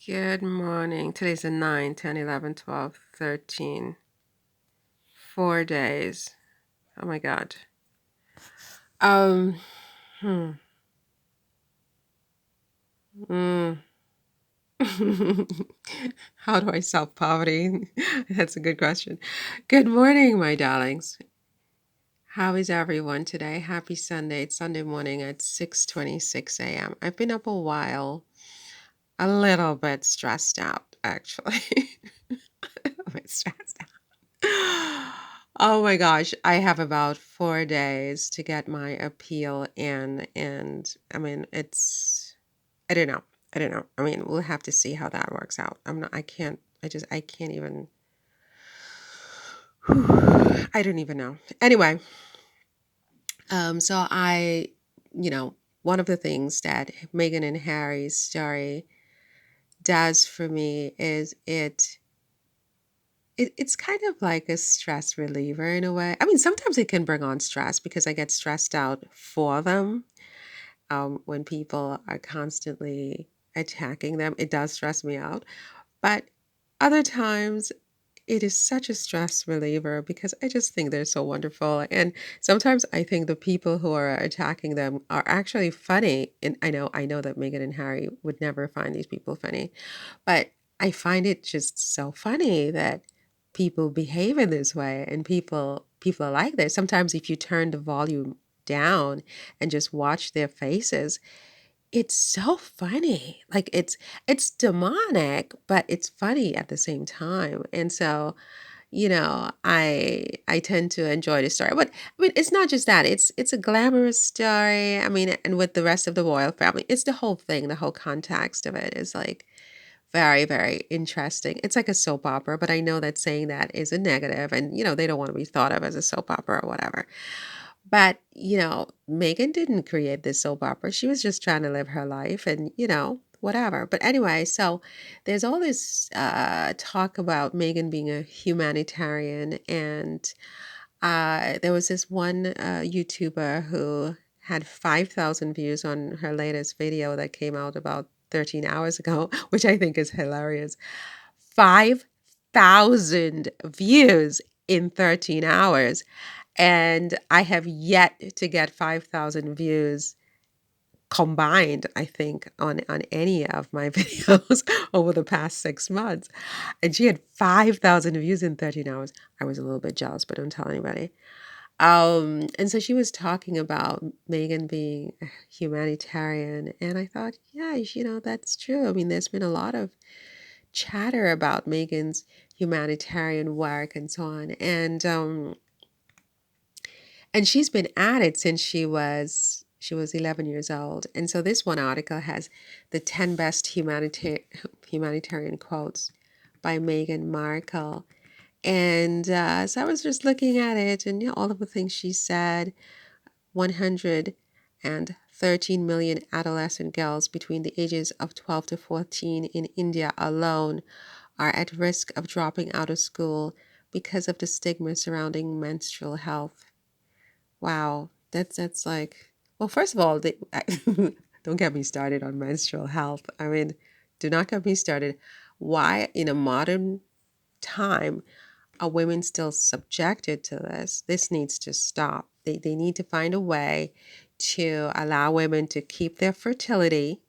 Good morning. Today's the 9, 10, 11, 12, 13. 4 days. Oh my God. Um, hmm. Mm. How do I solve poverty? That's a good question. Good morning, my darlings. How is everyone today? Happy Sunday. It's Sunday morning at 6:26 a.m. I've been up a while, a little bit stressed out, actually. A little bit stressed Oh my gosh, I have about 4 days to get my appeal in, and I mean, I don't know. I don't know. I mean, we'll have to see how that works out. I can't even, I don't even know. Anyway, so you know, one of the things that Meghan and Harry's story does for me is it's kind of like a stress reliever in a way. I mean, sometimes it can bring on stress because I get stressed out for them. When people are constantly attacking them, it does stress me out. But other times, it is such a stress reliever because I just think they're so wonderful. And sometimes I think the people who are attacking them are actually funny. And I know that Meghan and Harry would never find these people funny, but I find it just so funny that people behave in this way and people are like this. Sometimes if you turn the volume down and just watch their faces, it's so funny. Like it's demonic, but it's funny at the same time. And so, I tend to enjoy the story. But I mean, it's not just that. It's a glamorous story. I mean, and with the rest of the royal family, it's the whole thing, the whole context of it is like very, very interesting. It's like a soap opera, but I know that saying that is a negative and, they don't want to be thought of as a soap opera or whatever. But, Megan didn't create this soap opera. She was just trying to live her life and, whatever. But anyway, so there's all this talk about Megan being a humanitarian. And there was this one YouTuber who had 5,000 views on her latest video that came out about 13 hours ago, which I think is hilarious. 5,000 views in 13 hours. And I have yet to get 5,000 views combined, I think, on any of my videos over the past 6 months. And she had 5,000 views in 13 hours. I was a little bit jealous, but don't tell anybody. And so she was talking about Megan being a humanitarian. And I thought, yeah, that's true. I mean, there's been a lot of chatter about Megan's humanitarian work and so on. And she's been at it since she was 11 years old. And so this one article has the 10 best humanitarian quotes by Meghan Markle. And so I was just looking at it and all of the things she said. 113 million adolescent girls between the ages of 12 to 14 in India alone are at risk of dropping out of school because of the stigma surrounding menstrual health. Wow, that's like, well, first of all, don't get me started on menstrual health. I mean, do not get me started. Why, in a modern time, are women still subjected to this? This needs to stop. They need to find a way to allow women to keep their fertility,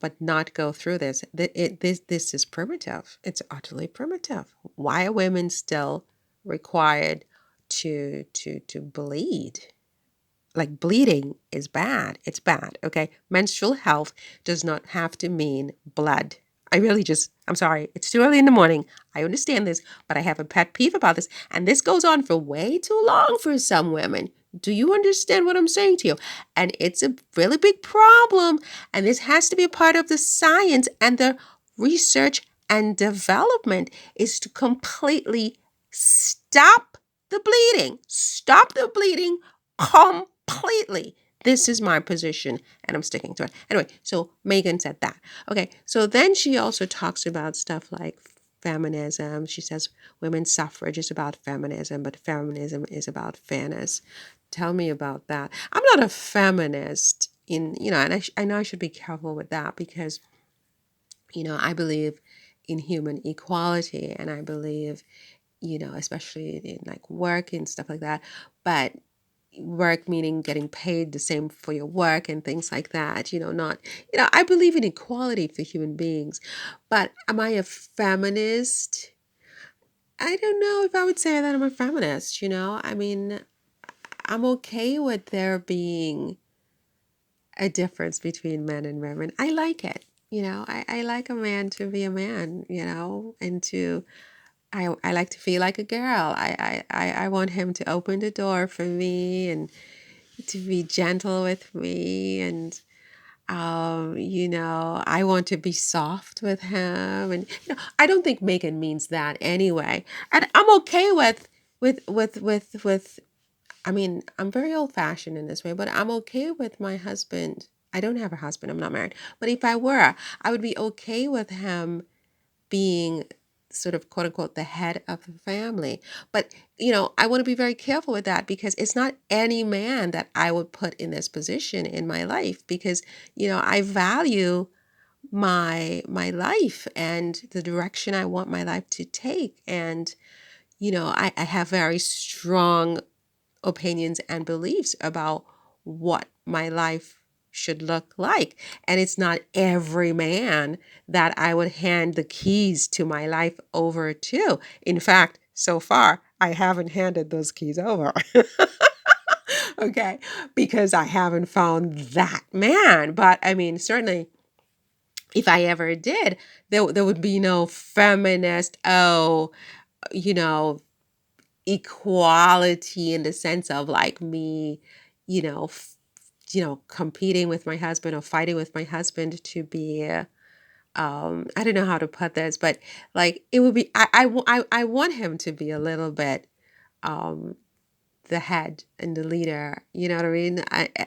but not go through this. This is primitive. It's utterly primitive. Why are women still required to bleed? Like bleeding is bad. It's bad. Okay. Menstrual health does not have to mean blood. I'm sorry. It's too early in the morning. I understand this, but I have a pet peeve about this. And this goes on for way too long for some women. Do you understand what I'm saying to you? And it's a really big problem. And this has to be a part of the science and the research and development is to completely stop the bleeding. Stop the bleeding completely. This is my position and I'm sticking to it. Anyway, so Megan said that. Okay, so then she also talks about stuff like feminism. She says women's suffrage is about feminism, but feminism is about fairness. Tell me about that. I'm not a feminist and I know I should be careful with that because I believe in human equality, and I believe, especially in like work and stuff like that. But work meaning getting paid the same for your work and things like that, not, I believe in equality for human beings. But am I a feminist? I don't know if I would say that I'm a feminist, I mean, I'm okay with there being a difference between men and women. I like it. I like a man to be a man, and I like to feel like a girl. I want him to open the door for me and to be gentle with me. And, I want to be soft with him. And, I don't think Megan means that anyway. And I'm okay with I mean, I'm very old fashioned in this way, but I'm okay with my husband. I don't have a husband, I'm not married. But if I were, I would be okay with him being sort of quote unquote the head of the family. But, I want to be very careful with that because it's not any man that I would put in this position in my life because, I value my life and the direction I want my life to take. And, I have very strong opinions and beliefs about what my life should look like. And it's not every man that I would hand the keys to my life over to. In fact, so far, I haven't handed those keys over. Okay, because I haven't found that man. But I mean, certainly, if I ever did, there would be no feminist, you know, equality in the sense of like me, you know, f- competing with my husband or fighting with my husband to be, I don't know how to put this, but like it would be, I want him to be a little bit, um, the head and the leader. You know what I mean?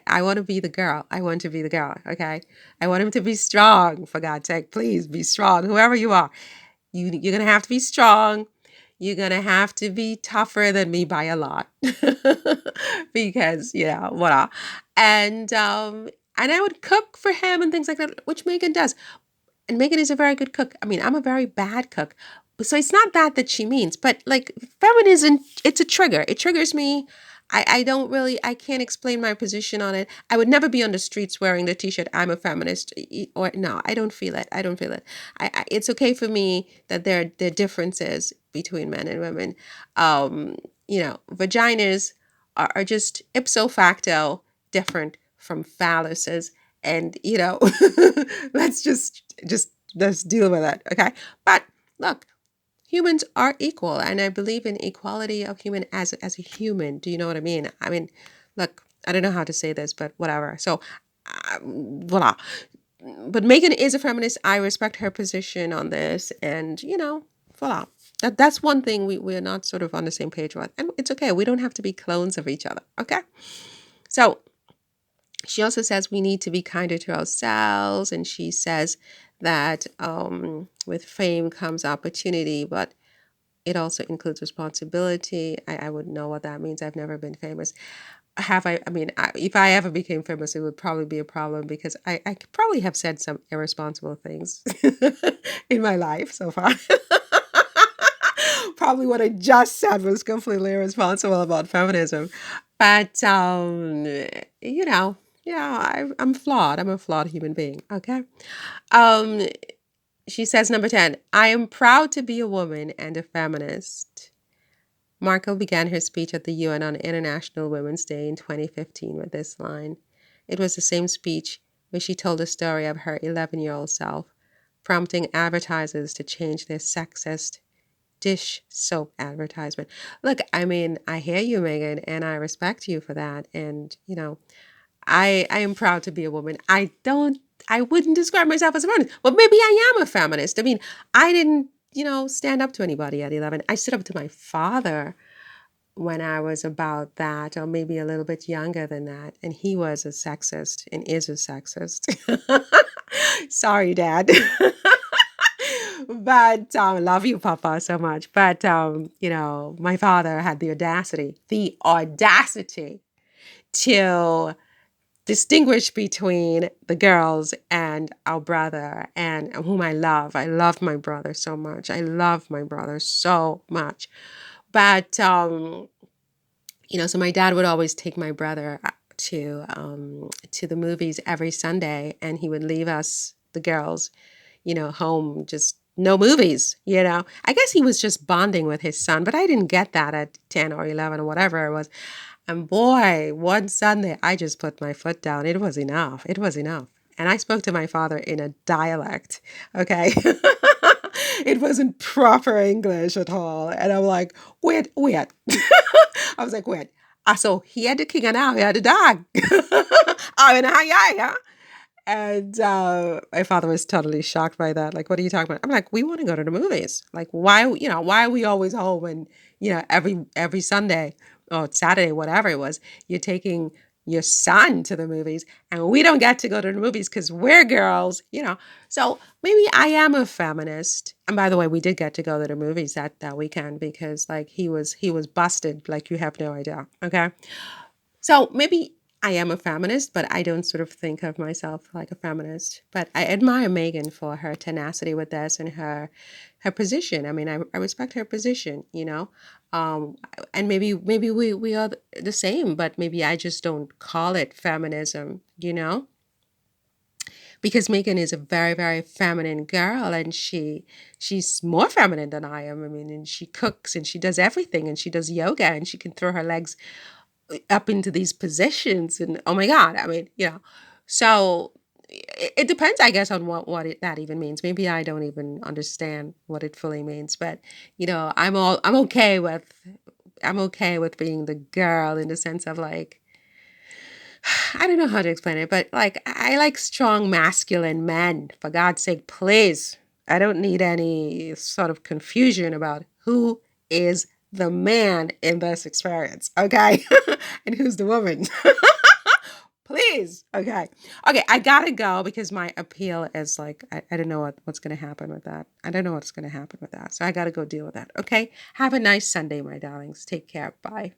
I want to be the girl. I want to be the girl. Okay. I want him to be strong, for God's sake. Please be strong, whoever you are. You're going to have to be strong. You're going to have to be tougher than me by a lot. Because, what? And I would cook for him and things like that, which Megan does. And Megan is a very good cook. I mean, I'm a very bad cook. So it's not that she means, but like feminism, it's a trigger. It triggers me. I don't really, I can't explain my position on it. I would never be on the streets wearing the t-shirt, I'm a feminist, or no, I don't feel it. I don't feel it. It's okay for me that there are differences between men and women. Vaginas are just ipso facto different from phalluses. And, let's let's deal with it. Okay. But look, humans are equal, and I believe in equality of human as a human. Do you know what I mean? I mean, look, I don't know how to say this, but whatever. So, voila. But Megan is a feminist. I respect her position on this, and voila. That's one thing we're not sort of on the same page with, and it's okay. We don't have to be clones of each other. Okay. So she also says we need to be kinder to ourselves, and she says that with fame comes opportunity, but it also includes responsibility. I wouldn't know what that means. I've never been famous. If I ever became famous, it would probably be a problem because I could probably have said some irresponsible things in my life so far. Probably what I just said was completely irresponsible about feminism. But, I'm flawed. I'm a flawed human being. Okay. Um, she says, number 10, I am proud to be a woman and a feminist. Markle began her speech at the UN on International Women's Day in 2015 with this line. It was the same speech where she told the story of her 11-year-old self, prompting advertisers to change their sexist dish soap advertisement. Look, I mean, I hear you, Megan, and I respect you for that. And, I am proud to be a woman. I wouldn't describe myself as a feminist, but maybe I am a feminist. I mean, I didn't, stand up to anybody at 11. I stood up to my father when I was about that, or maybe a little bit younger than that. And he was a sexist and is a sexist. Sorry, Dad. But love you, Papa, so much. But, my father had the audacity to distinguish between the girls and our brother, and whom I love. I love my brother so much. I love my brother so much. But so my dad would always take my brother to the movies every Sunday, and he would leave us, the girls, home, just no movies. I guess he was just bonding with his son, but I didn't get that at 10 or 11 or whatever it was. And boy, one Sunday, I just put my foot down. It was enough. It was enough. And I spoke to my father in a dialect, okay? It wasn't proper English at all. And I'm like, wait, wait. I was like, wait. So he had the king and now he had the dog. I mean, yeah. And my father was totally shocked by that. Like, what are you talking about? I'm like, we want to go to the movies. Like, why are we always home? And every Sunday or Saturday, whatever it was, you're taking your son to the movies, and we don't get to go to the movies because we're girls. So maybe I am a feminist. And by the way, we did get to go to the movies that weekend because like he was busted, like you have no idea. Okay. So maybe I am a feminist, but I don't sort of think of myself like a feminist. But I admire Meghan for her tenacity with this and her position. I mean, I respect her position. Um, and maybe we are the same, but maybe I just don't call it feminism. Because Meghan is a very, very feminine girl, and she's more feminine than I am. I mean, and she cooks and she does everything, and she does yoga, and she can throw her legs up into these positions, and oh my god, I mean, so it depends, I guess, on that even means. Maybe I don't even understand what it fully means, but I'm okay with being the girl, in the sense of like, I don't know how to explain it, but like I like strong masculine men, for God's sake, please. I don't need any sort of confusion about who is the man in this experience, okay? And who's the woman. Please. Okay. Okay, I gotta go because my appeal is like, I don't know what's gonna happen with that. I don't know what's gonna happen with that. So I gotta go deal with that. Okay. Have a nice Sunday, my darlings. Take care. Bye.